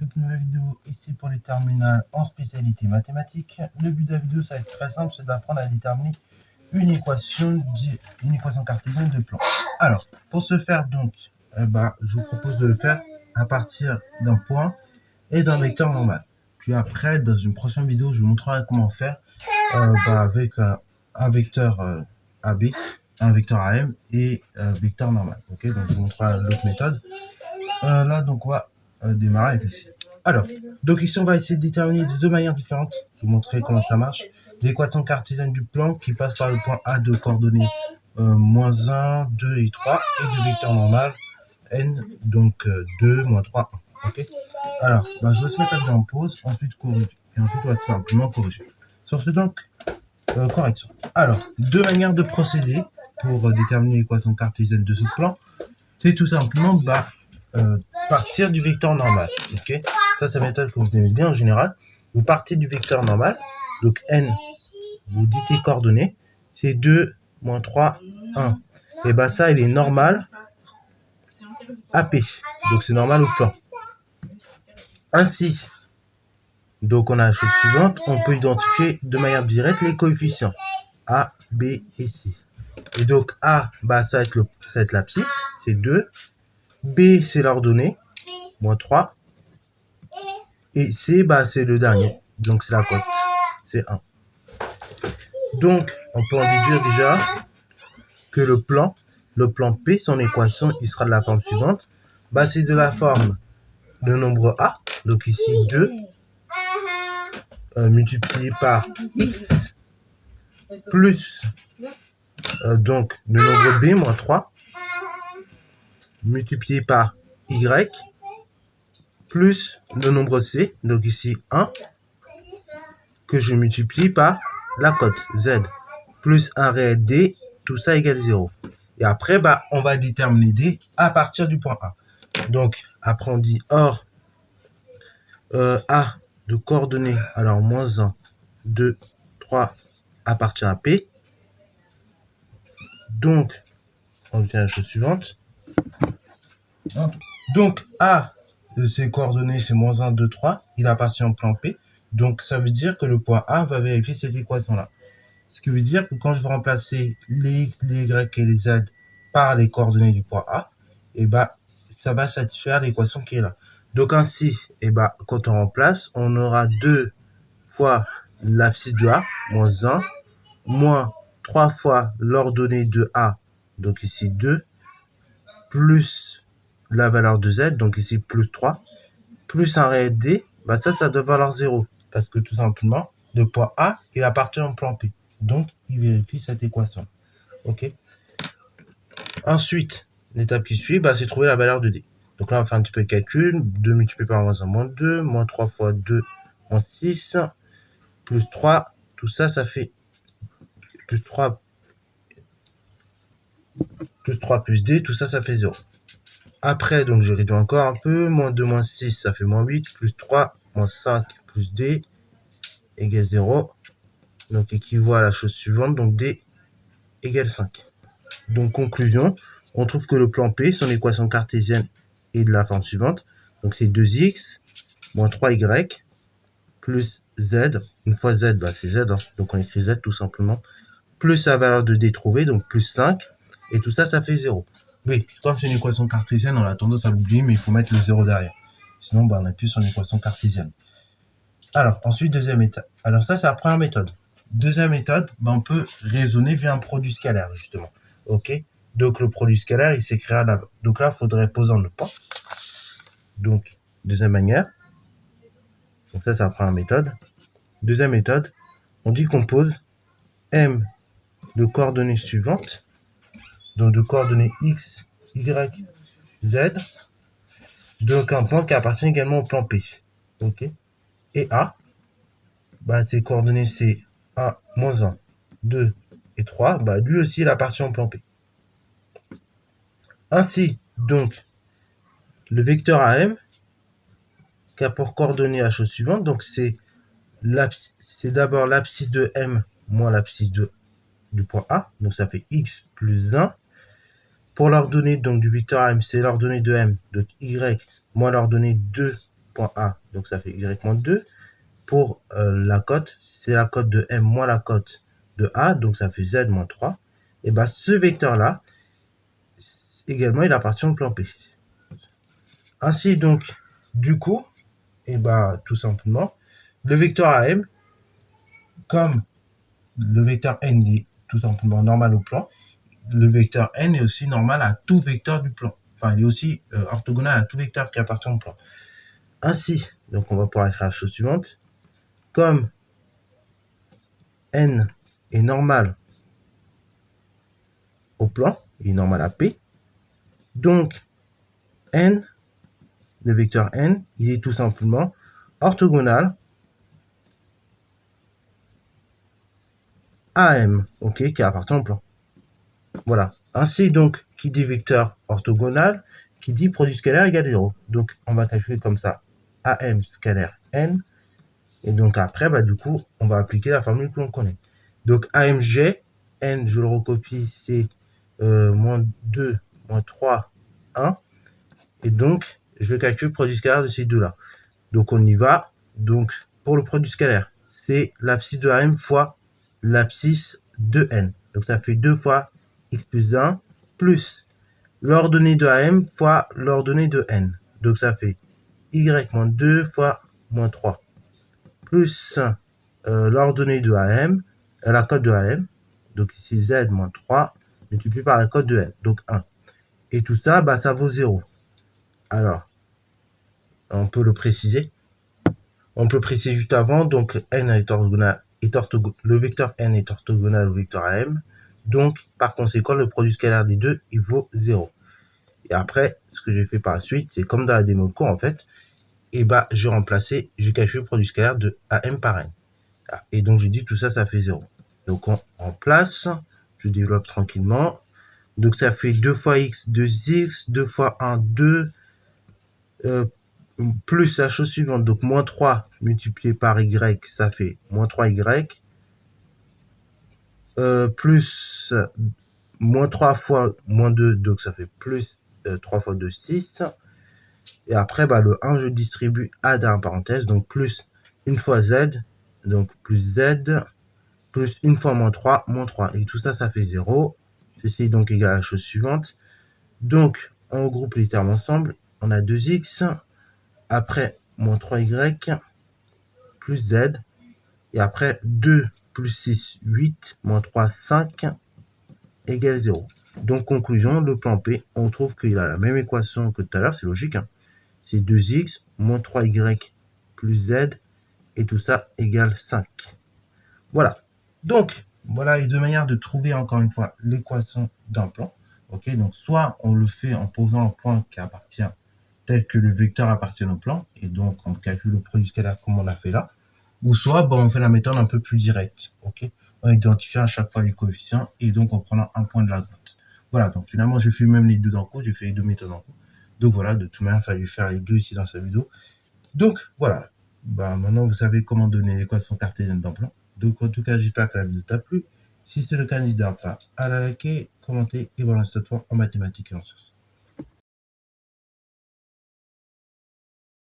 toute nouvelle vidéo ici pour les terminales en spécialité mathématiques. Le but de la vidéo, ça va être très simple, c'est d'apprendre à déterminer une équation cartésienne de plan. Alors, pour ce faire donc, je vous propose de le faire à partir d'un point et d'un vecteur normal. Puis après, dans une prochaine vidéo, je vous montrerai comment faire avec un vecteur AB, un vecteur AM et un vecteur normal. Ok, donc je vous montrerai l'autre méthode. Là, donc on va démarrer avec ici. Alors, donc ici on va essayer de déterminer de deux manières différentes. Je vais vous montrer comment ça marche. L'équation cartésienne du plan qui passe par le point A de coordonnées moins 1, 2 et 3 et du vecteur normal n, donc 2, moins 3, 1. Ok. Alors, je vais se mettre en pause, ensuite corriger. Et ensuite on va tout simplement corriger. Sur ce donc, correction. Alors, deux manières de procéder pour déterminer l'équation cartésienne de ce plan. C'est tout simplement partir du vecteur normal. Ok, ça c'est la méthode que vous aimez bien en général. Vous partez du vecteur normal, donc n, vous dites les coordonnées, c'est 2, moins 3, 1. Et ça, il est normal AP, donc c'est normal au plan. Ainsi, donc on a la chose suivante, on peut identifier de manière directe les coefficients A, B et C. Et donc A, ça va être l'abscisse, c'est 2. B, c'est l'ordonnée, moins 3. Et C, c'est le dernier, donc c'est la cote, c'est 1. Donc, on peut en déduire déjà que le plan P, son équation, il sera de la forme suivante. C'est de la forme de nombre A, donc ici 2, multiplié par X, plus donc le nombre B, moins 3, multiplié par Y, plus le nombre C, donc ici 1, que je multiplie par la cote Z, plus un réel D, tout ça égale 0. Et après, on va déterminer D à partir du point A. Donc, après on dit or A de coordonnées, alors moins 1, 2, 3 appartient à P. Donc, on vient à la chose suivante. Donc, A de ses coordonnées, c'est moins 1, 2, 3. Il appartient au plan P. Donc, ça veut dire que le point A va vérifier cette équation-là. Ce qui veut dire que quand je vais remplacer les X, les Y et les Z par les coordonnées du point A, ça va satisfaire l'équation qui est là. Donc ainsi, quand on remplace, on aura 2 fois l'abscisse de A, moins 1, moins 3 fois l'ordonnée de A, donc ici 2, plus la valeur de Z, donc ici plus 3, plus un réel D, ça doit valoir 0. Parce que tout simplement, le point A, il appartient au plan P. Donc, il vérifie cette équation. Ok. Ensuite, l'étape qui suit, c'est trouver la valeur de D. Donc là, on va faire un petit peu de calcul. 2 multiplié par moins 1, moins 2, moins 3 fois 2, moins 6, plus 3. Tout ça, ça fait plus 3 plus D. Tout ça, ça fait 0. Après, donc, je réduis encore un peu. Moins 2, moins 6, ça fait moins 8. Plus 3, moins 5, plus D, égale 0. Donc, équivaut à la chose suivante. Donc, D égale 5. Donc, conclusion, on trouve que le plan P, son équation cartésienne, est de la forme suivante. Donc, c'est 2x moins 3y plus z. Une fois z, c'est z. Donc, on écrit z tout simplement. Plus la valeur de D trouvée, donc plus 5. Et tout ça, ça fait 0. Oui, comme c'est une équation cartésienne, on a tendance à l'oublier, mais il faut mettre le 0 derrière. Sinon, on n'a plus son équation cartésienne. Alors, ensuite, deuxième étape. Alors, ça, c'est la première méthode. Deuxième méthode, on peut raisonner via un produit scalaire, justement. Ok, donc le produit scalaire, il s'écrira là. Donc là, il faudrait poser le point. Donc, deuxième manière. Donc ça, c'est la première méthode. Deuxième méthode, on dit qu'on pose M de coordonnées suivantes. Donc de coordonnées X, Y, Z. Donc un point qui appartient également au plan P. Ok. Et A, ses coordonnées c'est 1, moins 1, 2 et 3. Lui aussi, il appartient au plan P. Ainsi, donc, le vecteur AM, qui a pour coordonnées la chose suivante, donc c'est d'abord l'abscisse de M moins l'abscisse du point A, donc ça fait X plus 1. Pour l'ordonnée donc du vecteur AM, c'est l'ordonnée de M, donc Y moins l'ordonnée 2 point A, donc ça fait y moins 2. Pour la cote, c'est la cote de M moins la cote de A, donc ça fait Z moins 3. Et bien ce vecteur-là, également, il appartient au plan P. Ainsi donc, du coup, et ben tout simplement, le vecteur AM, comme le vecteur N est tout simplement normal au plan, le vecteur N est aussi normal à tout vecteur du plan. Enfin, il est aussi orthogonal à tout vecteur qui appartient au plan. Ainsi, donc on va pouvoir écrire la chose suivante. Comme N est normal au plan, il est normal à P, donc N, le vecteur N, il est tout simplement orthogonal à M, ok, qui appartient au plan. Voilà. Ainsi donc, qui dit vecteur orthogonal, qui dit produit scalaire égale 0. Donc, on va calculer comme ça AM scalaire N. Et donc après, bah, du coup, on va appliquer la formule que l'on connaît. Donc AMG, N, je le recopie, c'est moins 2, moins 3, 1. Et donc, je calcule le produit scalaire de ces deux-là. Donc on y va. Donc, pour le produit scalaire, c'est l'abscisse de AM fois l'abscisse de N. Donc ça fait 2 fois x plus 1 plus l'ordonnée de AM fois l'ordonnée de N. Donc ça fait y moins 2 fois moins 3 plus l'ordonnée de AM, la cote de AM. Donc ici Z moins 3 multiplié par la cote de N. Donc 1. Et tout ça, bah, ça vaut 0. Alors, on peut le préciser. On peut préciser juste avant. Donc N est orthogonal, le vecteur N est orthogonal au vecteur AM. Donc, par conséquent, le produit scalaire des deux, il vaut 0. Et après, ce que j'ai fait par la suite, c'est comme dans la démo de cours, en fait, et bah, j'ai remplacé, j'ai calculé le produit scalaire de AM par N. Et donc, j'ai dit tout ça, ça fait 0. Donc, on remplace, je développe tranquillement. Donc, ça fait 2 fois x, 2x, 2 fois 1, 2, plus la chose suivante. Donc, moins 3 multiplié par y, ça fait moins 3y. Plus moins 3 fois moins 2, donc ça fait plus 3 fois 2, 6. Et après, bah, le 1, je distribue à dans la parenthèse, donc plus une fois z, donc plus z, plus une fois moins 3. Et tout ça, ça fait 0. Ceci est donc égal à la chose suivante. Donc, on regroupe les termes ensemble. On a 2x, après moins 3y, plus z, et après 2 plus 6, 8, moins 3, 5, égale 0. Donc, conclusion, le plan P, on trouve qu'il a la même équation que tout à l'heure, c'est logique. Hein. C'est 2x moins 3y plus z, et tout ça égale 5. Voilà. Donc, voilà les deux manières de trouver, encore une fois, l'équation d'un plan. Ok, donc soit on le fait en posant un point qui appartient, tel que le vecteur appartient au plan, et donc on calcule le produit scalaire comme on l'a fait là, ou soit bon, on fait la méthode un peu plus directe, ok, en identifiant à chaque fois les coefficients, et donc en prenant un point de la droite. Voilà, donc finalement j'ai fait même les deux en cours, j'ai fait les deux méthodes en cours. Donc voilà, de toute manière, il fallait faire les deux ici dans cette vidéo. Donc voilà, bah, maintenant vous savez comment donner l'équation cartésienne d'un plan. Donc en tout cas, j'espère que la vidéo t'a plu. Si c'est le cas, n'hésitez pas à la liker, commenter et balancer toi en mathématiques et en sciences.